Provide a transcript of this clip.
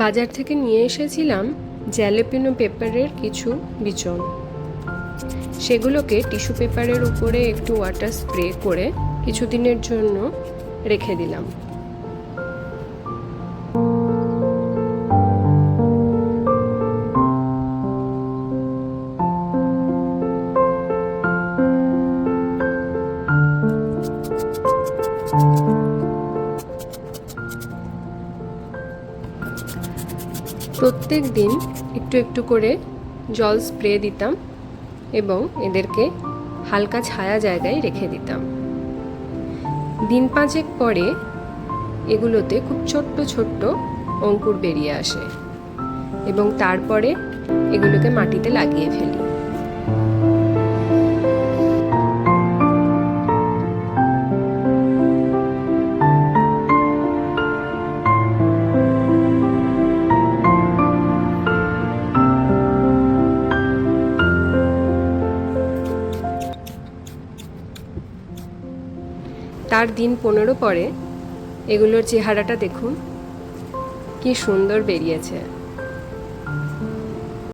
বাজার থেকে নিয়ে এসেছিলাম জ্যালাপিনো পেপারের কিছু বিচন। সেগুলোকে টিস্যু পেপারের উপরে একটু ওয়াটার স্প্রে করে কিছুদিনের জন্য রেখে দিলাম। প্রত্যেক দিন একটু একটু করে জল স্প্রে দিতাম এবং এদেরকে হালকা ছায়া জায়গায় রেখে দিতাম। দিন পাঁচেক পরে এগুলোতে খুব ছোট্ট ছোট্ট অঙ্কুর বেরিয়ে আসে এবং তারপরে এগুলোকে মাটিতে লাগিয়ে ফেলি। তার দিন 15 পরে এগুলোর চেহারাটা দেখুন, কি সুন্দর বেরিয়েছে।